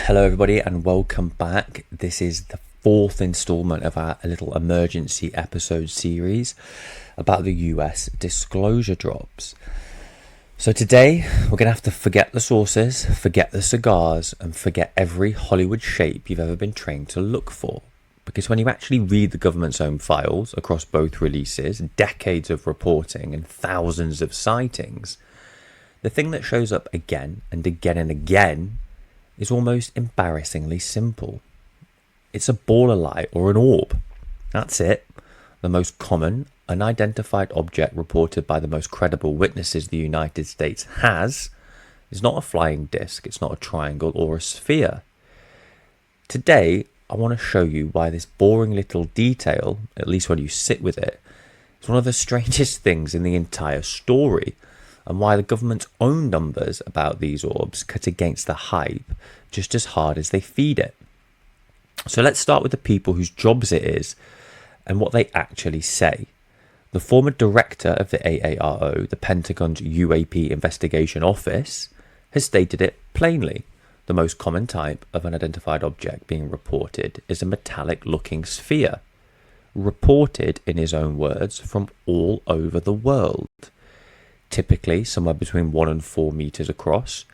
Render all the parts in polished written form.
Hello everybody and welcome back. This is the fourth installment of our little emergency episode series about the US disclosure drops. So today we're going to have to forget the sources, forget the cigars, and forget every Hollywood shape you've ever been trained to look for. Because when you actually read the government's own files across both releases, decades of reporting and thousands of sightings, the thing that shows up again and again and again is almost embarrassingly simple. It's a ball of light or an orb. That's it. The most common unidentified object reported by the most credible witnesses the United States has is not a flying disc, it's not a triangle or a sphere. Today, I want to show you why this boring little detail, at least when you sit with it, is one of the strangest things in the entire story, and why the government's own numbers about these orbs cut against the hype just as hard as they feed it. So let's start with the people whose jobs it is and what they actually say. The former director of the AARO, the Pentagon's UAP investigation office, has stated it plainly. The most common type of unidentified object being reported is a metallic-looking sphere, reported, in his own words, from all over the world. Typically somewhere between 1 and 4 meters across,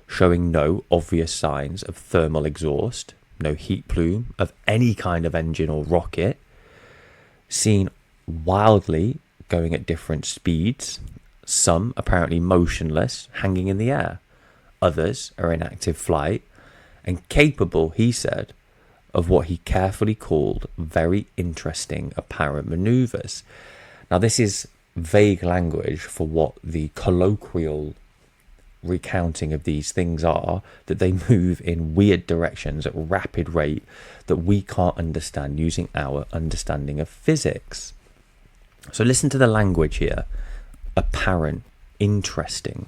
showing no obvious signs of thermal exhaust, no heat plume of any kind of engine or rocket, seen wildly going at different speeds, some apparently motionless, hanging in the air, others are in active flight, and capable, he said, of what he carefully called very interesting apparent manoeuvres. Now this is vague language for what the colloquial recounting of these things are, that they move in weird directions at rapid rate that we can't understand using our understanding of physics. So listen to the language here. Apparent, interesting.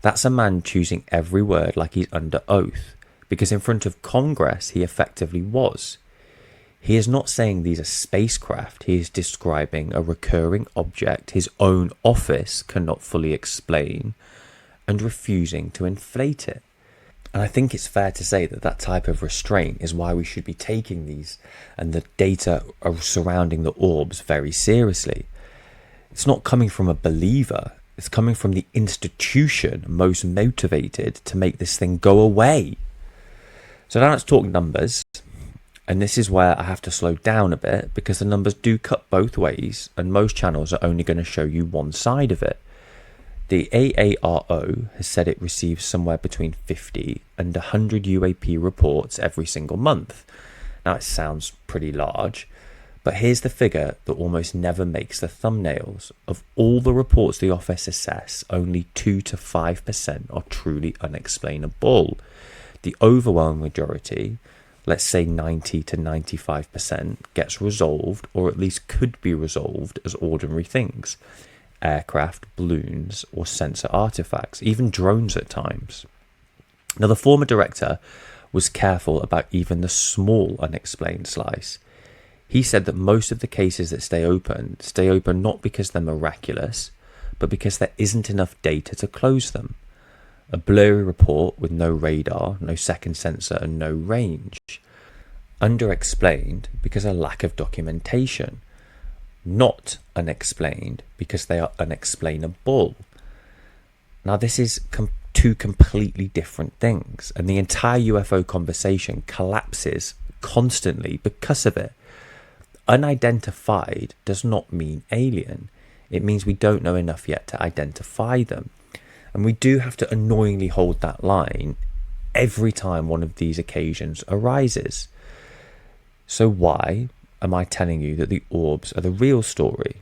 That's a man choosing every word like he's under oath, because in front of Congress he effectively was. He is not saying these are spacecraft, he is describing a recurring object his own office cannot fully explain and refusing to inflate it. And I think it's fair to say that that type of restraint is why we should be taking these and the data surrounding the orbs very seriously. It's not coming from a believer, it's coming from the institution most motivated to make this thing go away. So now let's talk numbers. And this is where I have to slow down a bit because the numbers do cut both ways and most channels are only going to show you one side of it. The AARO has said it receives somewhere between 50 and 100 UAP reports every single month. Now it sounds pretty large, but here's the figure that almost never makes the thumbnails. Of all the reports the office assess, only 2 to 5% are truly unexplainable. The overwhelming majority, let's say 90 to 95%, gets resolved, or at least could be resolved, as ordinary things. Aircraft, balloons, or sensor artifacts, even drones at times. Now, the former director was careful about even the small unexplained slice. He said that most of the cases that stay open not because they're miraculous, but because there isn't enough data to close them. A blurry report with no radar, no second sensor, and no range. Underexplained because of lack of documentation. Not unexplained because they are unexplainable. Now this is two completely different things, and the entire UFO conversation collapses constantly because of it. Unidentified does not mean alien. It means we don't know enough yet to identify them. And we do have to annoyingly hold that line every time one of these occasions arises. So why am I telling you that the orbs are the real story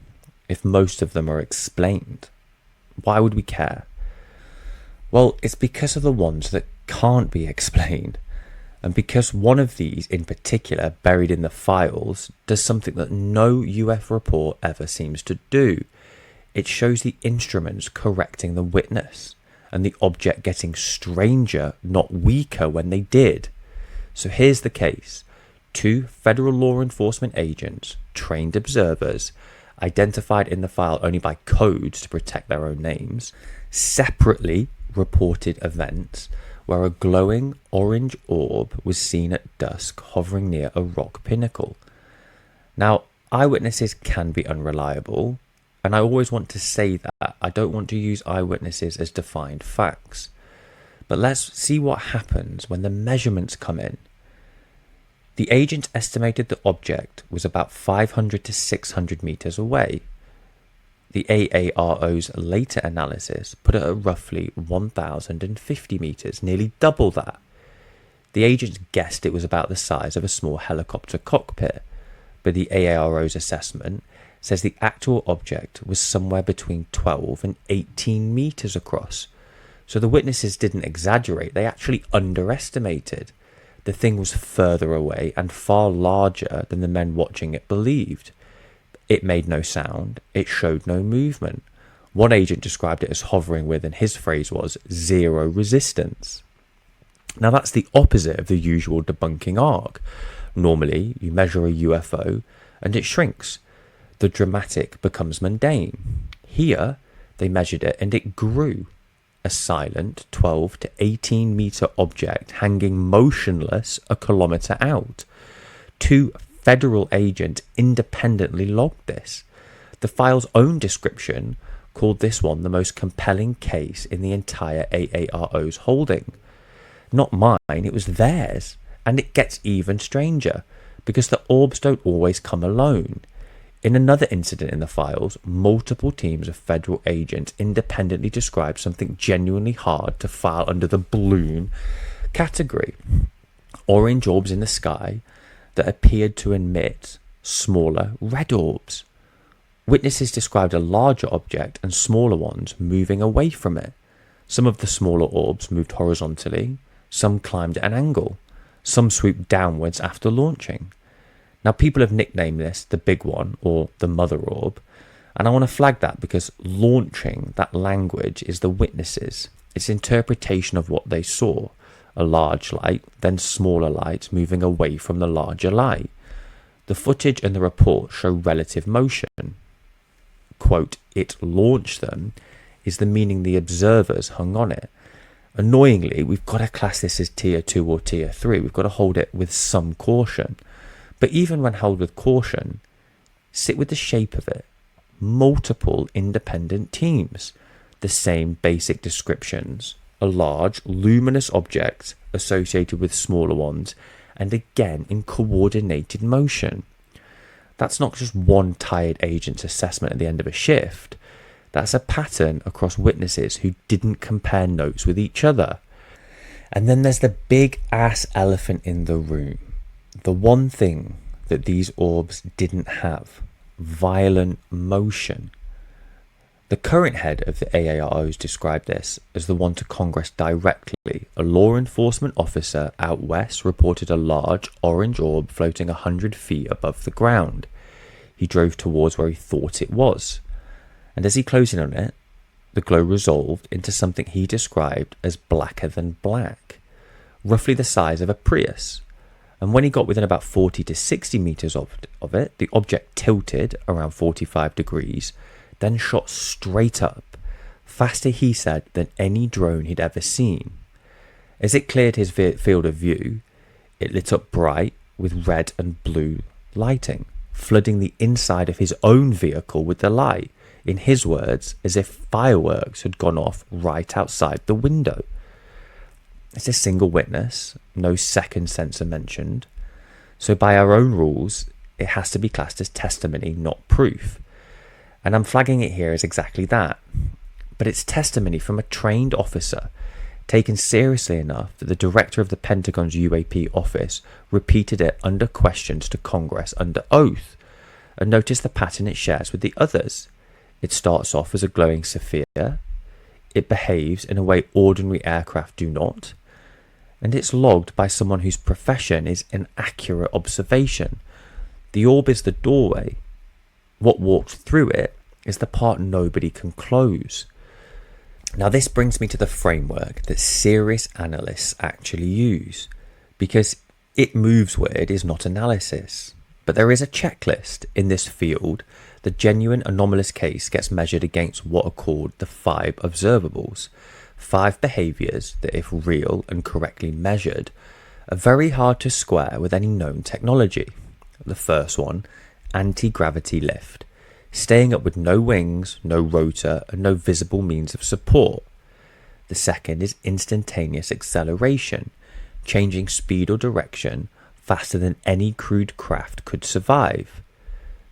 if most of them are explained? Why would we care? Well, it's because of the ones that can't be explained. And because one of these in particular, buried in the files, does something that no UF report ever seems to do. It shows the instruments correcting the witness and the object getting stranger, not weaker, when they did. So here's the case. 2 federal law enforcement agents, trained observers, identified in the file only by codes to protect their own names, separately reported events where a glowing orange orb was seen at dusk hovering near a rock pinnacle. Now, eyewitnesses can be unreliable, and I always want to say that. I don't want to use eyewitnesses as defined facts. But let's see what happens when the measurements come in. The agent estimated the object was about 500 to 600 meters away. The AARO's later analysis put it at roughly 1,050 meters, nearly double that. The agents guessed it was about the size of a small helicopter cockpit, but the AARO's assessment says the actual object was somewhere between 12 and 18 meters across. So the witnesses didn't exaggerate, they actually underestimated. The thing was further away and far larger than the men watching it believed. It made no sound, it showed no movement. One agent described it as hovering with, and his phrase was, zero resistance. Now that's the opposite of the usual debunking arc. Normally, you measure a UFO and it shrinks. The dramatic becomes mundane. Here, they measured it and it grew. A silent 12 to 18 meter object hanging motionless a kilometer out. 2 federal agents independently logged this. The file's own description called this one the most compelling case in the entire AARO's holding. Not mine, it was theirs. And it gets even stranger, because the orbs don't always come alone. In another incident in the files, multiple teams of federal agents independently described something genuinely hard to file under the balloon category. Orange orbs in the sky that appeared to emit smaller red orbs. Witnesses described a larger object and smaller ones moving away from it. Some of the smaller orbs moved horizontally, some climbed at an angle, some swooped downwards after launching. Now, people have nicknamed this the big one or the mother orb, and I want to flag that because launching, that language, is the witnesses. It's interpretation of what they saw. A large light, then smaller lights moving away from the larger light. The footage and the report show relative motion. Quote, it launched them, is the meaning the observers hung on it. Annoyingly, we've got to class this as tier 2 or tier 3. We've got to hold it with some caution. But even when held with caution, sit with the shape of it. Multiple independent teams. The same basic descriptions. A large, luminous object associated with smaller ones, and again in coordinated motion. That's not just one tired agent's assessment at the end of a shift. That's a pattern across witnesses who didn't compare notes with each other. And then there's the big ass elephant in the room. The one thing that these orbs didn't have: violent motion. The current head of the AARO's described this as the one to Congress directly. A law enforcement officer out west reported a large orange orb floating 100 feet above the ground. He drove towards where he thought it was, and as he closed in on it, the glow resolved into something he described as blacker than black, roughly the size of a Prius. And when he got within about 40 to 60 meters of it, the object tilted around 45 degrees, then shot straight up, faster, he said, than any drone he'd ever seen. As it cleared his field of view, it lit up bright with red and blue lighting, flooding the inside of his own vehicle with the light, in his words, as if fireworks had gone off right outside the window. It's a single witness, no second sensor mentioned, so by our own rules, it has to be classed as testimony, not proof. And I'm flagging it here as exactly that. But it's testimony from a trained officer, taken seriously enough that the director of the Pentagon's UAP office repeated it under questions to Congress under oath. And notice the pattern it shares with the others. It starts off as a glowing sphere. It behaves in a way ordinary aircraft do not. And it's logged by someone whose profession is an accurate observation. The orb is the doorway. What walks through it is the part nobody can close. Now this brings me to the framework that serious analysts actually use, because it moves weird is not analysis. But there is a checklist in this field. The genuine anomalous case gets measured against what are called the Five Observables. 5 behaviours that, if real and correctly measured, are very hard to square with any known technology. The first one, anti-gravity lift, staying up with no wings, no rotor, and no visible means of support. The second is instantaneous acceleration, changing speed or direction faster than any crewed craft could survive.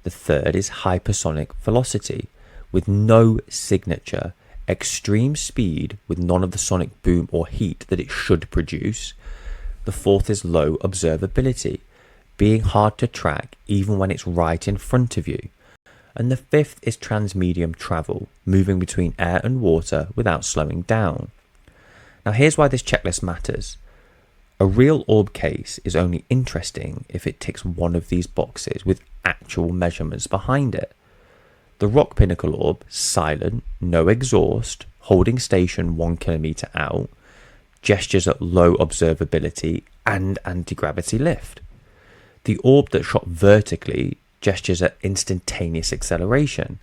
The third is hypersonic velocity, with no signature, extreme speed with none of the sonic boom or heat that it should produce. The fourth is low observability, being hard to track even when it's right in front of you. And the fifth is transmedium travel, moving between air and water without slowing down. Now here's why this checklist matters. A real orb case is only interesting if it ticks one of these boxes with actual measurements behind it. The rock-pinnacle orb, silent, no exhaust, holding station 1 kilometre out, gestures at low observability and anti-gravity lift. The orb that shot vertically gestures at instantaneous acceleration.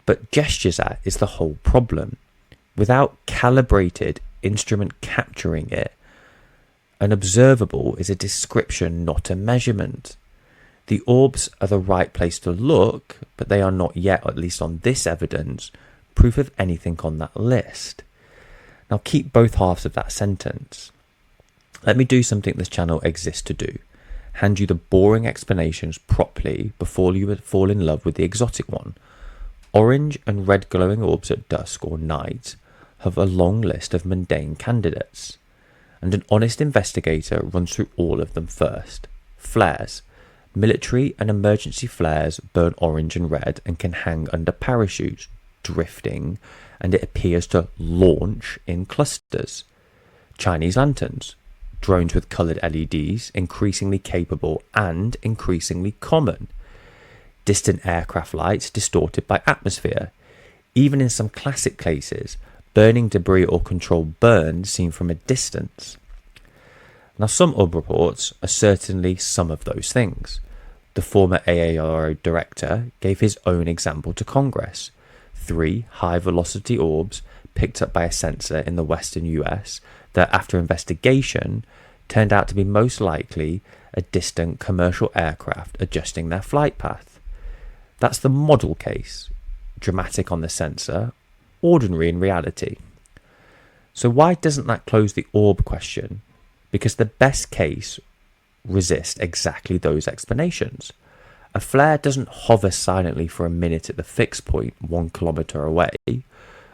But gestures at is the whole problem. Without calibrated instrument capturing it, an observable is a description, not a measurement. The orbs are the right place to look, but they are not yet, at least on this evidence, proof of anything on that list. Now keep both halves of that sentence. Let me do something this channel exists to do. Hand you the boring explanations properly before you fall in love with the exotic one. Orange and red glowing orbs at dusk or night have a long list of mundane candidates, and an honest investigator runs through all of them first. Flares. Military and emergency flares burn orange and red and can hang under parachutes, drifting, and it appears to launch in clusters. Chinese lanterns. Drones with coloured LEDs, increasingly capable and increasingly common. Distant aircraft lights distorted by atmosphere. Even in some classic cases, burning debris or controlled burns seen from a distance. Now some orb reports are certainly some of those things. The former AARO director gave his own example to Congress. 3 high-velocity orbs picked up by a sensor in the western US that, after investigation, turned out to be most likely a distant commercial aircraft adjusting their flight path. That's the model case, dramatic on the sensor, ordinary in reality. So why doesn't that close the orb question? Because the best case resists exactly those explanations. A flare doesn't hover silently for a minute at the fixed point 1 kilometre away.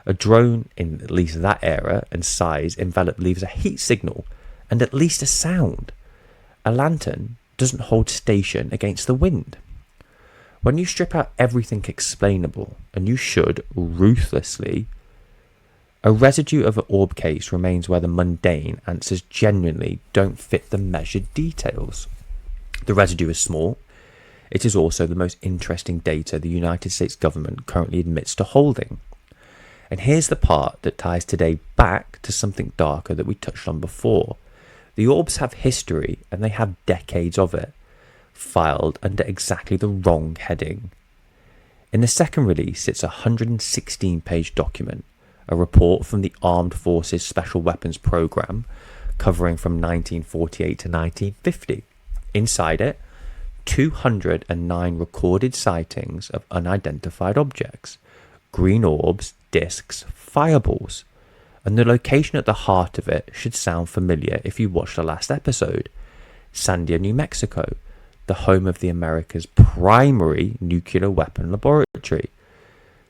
A drone in at least that era and size enveloped leaves a heat signal and at least a sound. A lantern doesn't hold station against the wind. When you strip out everything explainable, and you should ruthlessly, a residue of an orb case remains where the mundane answers genuinely don't fit the measured details. The residue is small. It is also the most interesting data the United States government currently admits to holding. And here's the part that ties today back to something darker that we touched on before. The orbs have history, and they have decades of it, filed under exactly the wrong heading. In the second release, it's a 116-page document, a report from the Armed Forces Special Weapons Program, covering from 1948 to 1950. Inside it, 209 recorded sightings of unidentified objects, green orbs, discs, fireballs. And the location at the heart of it should sound familiar if you watched the last episode. Sandia, New Mexico, the home of the America's primary nuclear weapon laboratory.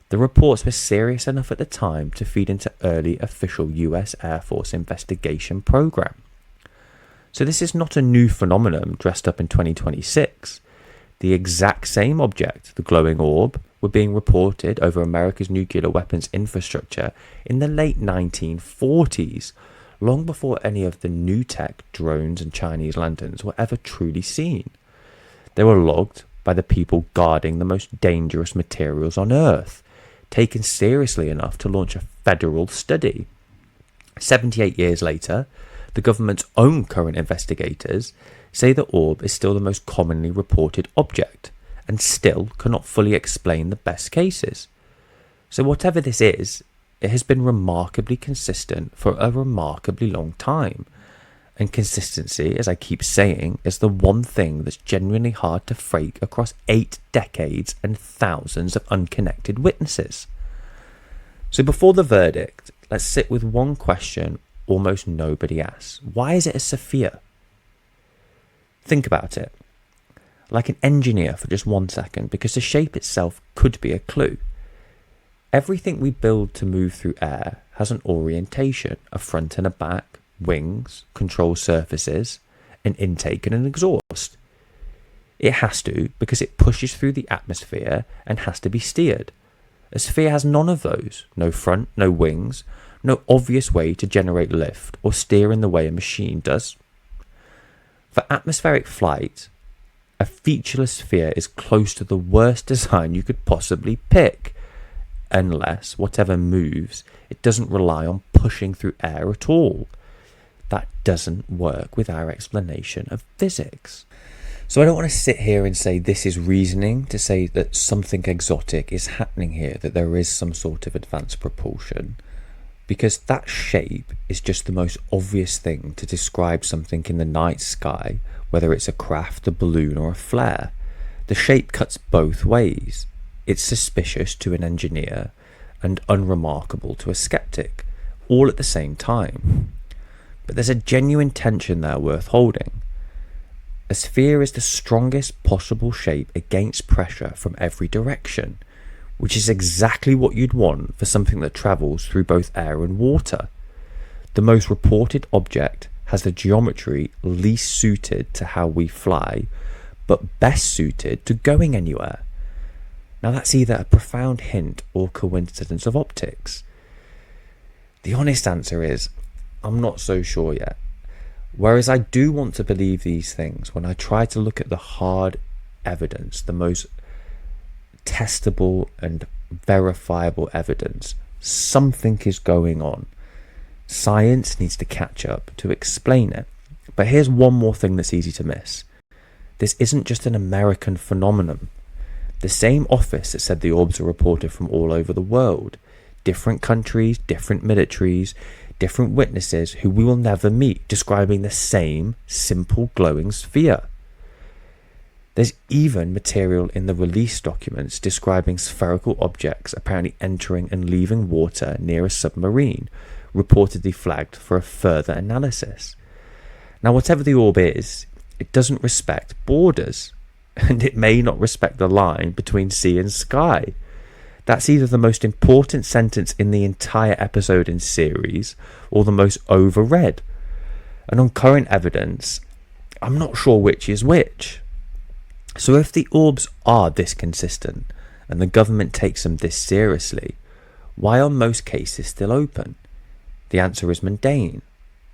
The reports were serious enough at the time to feed into early official US Air Force investigation program. So this is not a new phenomenon dressed up in 2026. The exact same object, the glowing orb, were being reported over America's nuclear weapons infrastructure in the late 1940s, long before any of the new tech drones and Chinese lanterns were ever truly seen. They were logged by the people guarding the most dangerous materials on Earth, taken seriously enough to launch a federal study. 78 years later, the government's own current investigators say the orb is still the most commonly reported object, and still cannot fully explain the best cases. So whatever this is, it has been remarkably consistent for a remarkably long time. And consistency, as I keep saying, is the one thing that's genuinely hard to fake across 8 decades and thousands of unconnected witnesses. So before the verdict, let's sit with one question almost nobody asks. Why is it a Sophia? Think about it. Like an engineer for just 1 second, because the shape itself could be a clue. Everything we build to move through air has an orientation, a front and a back, wings, control surfaces, an intake and an exhaust. It has to, because it pushes through the atmosphere and has to be steered. A sphere has none of those. No front, no wings, no obvious way to generate lift or steer in the way a machine does. For atmospheric flight, a featureless sphere is close to the worst design you could possibly pick, unless whatever moves, it doesn't rely on pushing through air at all. That doesn't work with our explanation of physics. So I don't want to sit here and say this is reasoning to say that something exotic is happening here, that there is some sort of advanced propulsion, because that shape is just the most obvious thing to describe something in the night sky, whether it's a craft, a balloon or a flare. The shape cuts both ways. It's suspicious to an engineer and unremarkable to a skeptic, all at the same time. But there's a genuine tension there worth holding. A sphere is the strongest possible shape against pressure from every direction, which is exactly what you'd want for something that travels through both air and water. The most reported object has the geometry least suited to how we fly, but best suited to going anywhere. Now that's either a profound hint or coincidence of optics. The honest answer is, I'm not so sure yet. Whereas I do want to believe these things when I try to look at the hard evidence, the most testable and verifiable evidence, something is going on. Science needs to catch up to explain it. But here's one more thing that's easy to miss. This isn't just an American phenomenon. The same office that said the orbs are reported from all over the world, different countries, different militaries, different witnesses who we will never meet, describing the same simple glowing sphere. There's even material in the release documents describing spherical objects apparently entering and leaving water near a submarine, reportedly flagged for a further analysis. Now, whatever the orb is, it doesn't respect borders, and it may not respect the line between sea and sky. That's either the most important sentence in the entire episode and series, or the most overread. And on current evidence, I'm not sure which is which. So if the orbs are this consistent, and the government takes them this seriously, why are most cases still open? The answer is mundane,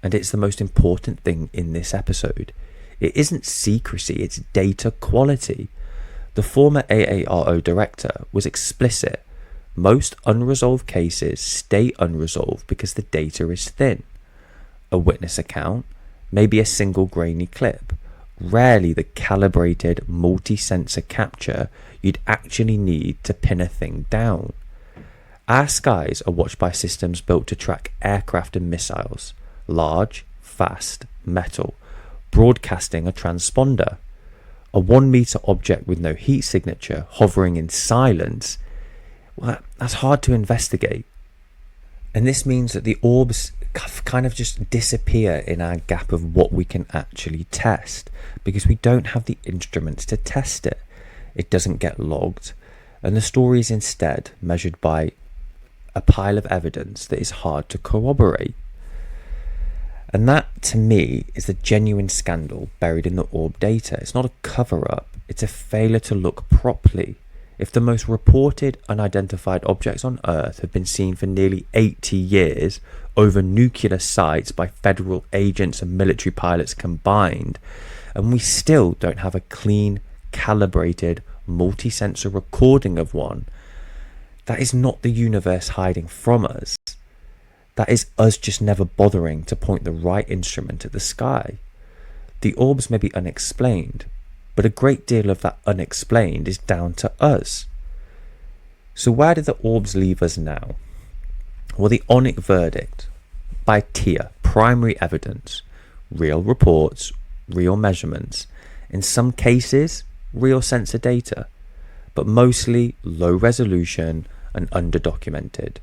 and it's the most important thing in this episode. It isn't secrecy, it's data quality. The former AARO director was explicit. Most unresolved cases stay unresolved because the data is thin. A witness account, maybe a single grainy clip, rarely the calibrated multi-sensor capture you'd actually need to pin a thing down. Our skies are watched by systems built to track aircraft and missiles, large, fast, metal, broadcasting a transponder. A 1 meter object with no heat signature hovering in silence, well, that's hard to investigate. And this means that the orbs kind of just disappear in our gap of what we can actually test, because we don't have the instruments to test it. It doesn't get logged, and the story is instead measured by a pile of evidence that is hard to corroborate. And that, to me, is the genuine scandal buried in the orb data. It's not a cover-up, it's a failure to look properly. If the most reported unidentified objects on Earth have been seen for nearly 80 years over nuclear sites by federal agents and military pilots combined, and we still don't have a clean, calibrated, multi-sensor recording of one, that is not the universe hiding from us. That is us just never bothering to point the right instrument at the sky. The orbs may be unexplained, but a great deal of that unexplained is down to us. So where do the orbs leave us now? Well, the ONIC verdict by tier: primary evidence, real reports, real measurements, in some cases real sensor data, but mostly low resolution and underdocumented,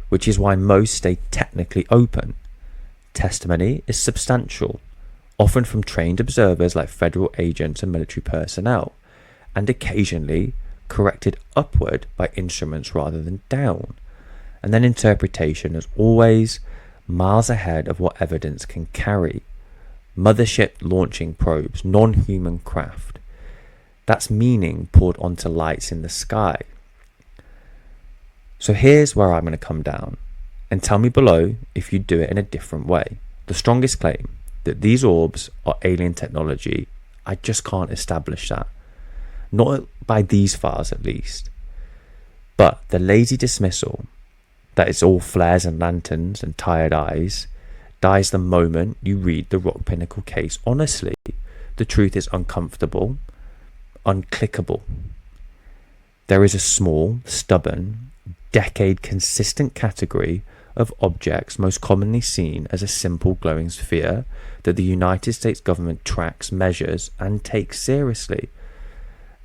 which is why most stay technically open. Testimony is substantial, often from trained observers like federal agents and military personnel, and occasionally corrected upward by instruments rather than down. And then interpretation is always miles ahead of what evidence can carry. Mothership launching probes, non-human craft. That's meaning poured onto lights in the sky. So here's where I'm going to come down, and tell me below if you do it in a different way. The strongest claim that these orbs are alien technology, I just can't establish that. Not by these files at least. But the lazy dismissal that it's all flares and lanterns and tired eyes dies the moment you read the rock-pinnacle case honestly. The truth is uncomfortable, unclickable. There is a small, stubborn, decade consistent category of objects most commonly seen as a simple glowing sphere that the United States government tracks, measures, and takes seriously.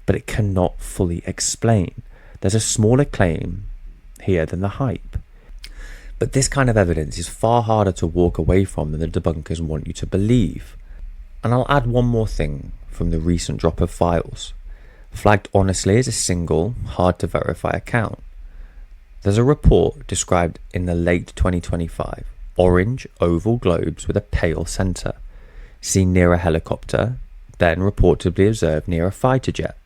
But it cannot fully explain. There's a smaller claim here than the hype. But this kind of evidence is far harder to walk away from than the debunkers want you to believe. And I'll add one more thing from the recent drop of files, flagged honestly as a single, hard to verify account. There's a report described in the late 2025, orange oval globes with a pale centre, seen near a helicopter, then reportedly observed near a fighter jet,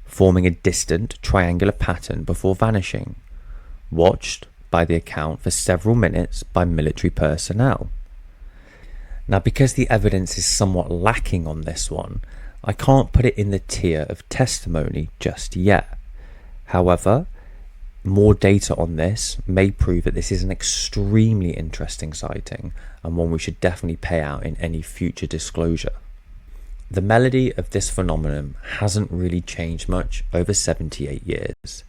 forming a distant triangular pattern before vanishing, watched by the account for several minutes by military personnel. Now, because the evidence is somewhat lacking on this one, I can't put it in the tier of testimony just yet. However, more data on this may prove that this is an extremely interesting sighting and one we should definitely pay out in any future disclosure. The melody of this phenomenon hasn't really changed much over 78 years.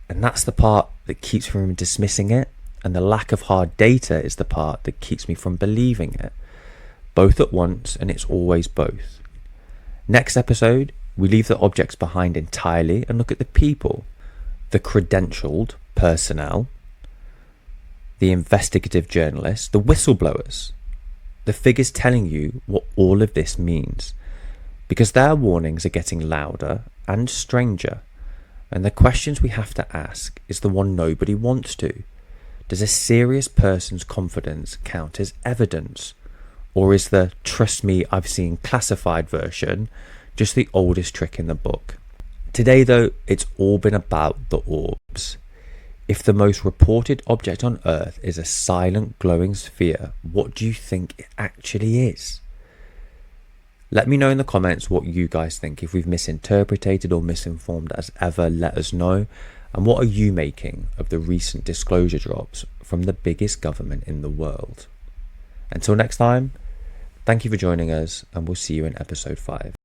And that's the part that keeps me from dismissing it, and the lack of hard data is the part that keeps me from believing it. Both at once, and it's always both. Next episode, we leave the objects behind entirely and look at the people, the credentialed personnel, the investigative journalists, the whistleblowers, the figures telling you what all of this means, because their warnings are getting louder and stranger, and the questions we have to ask is the one nobody wants to. Does a serious person's confidence count as evidence, or is the "trust me, I've seen classified" version just the oldest trick in the book? Today though, it's all been about the orbs. If the most reported object on Earth is a silent glowing sphere, what do you think it actually is? Let me know in the comments what you guys think. If we've misinterpreted or misinformed as ever, let us know. And what are you making of the recent disclosure drops from the biggest government in the world? Until next time, thank you for joining us, and we'll see you in episode 5.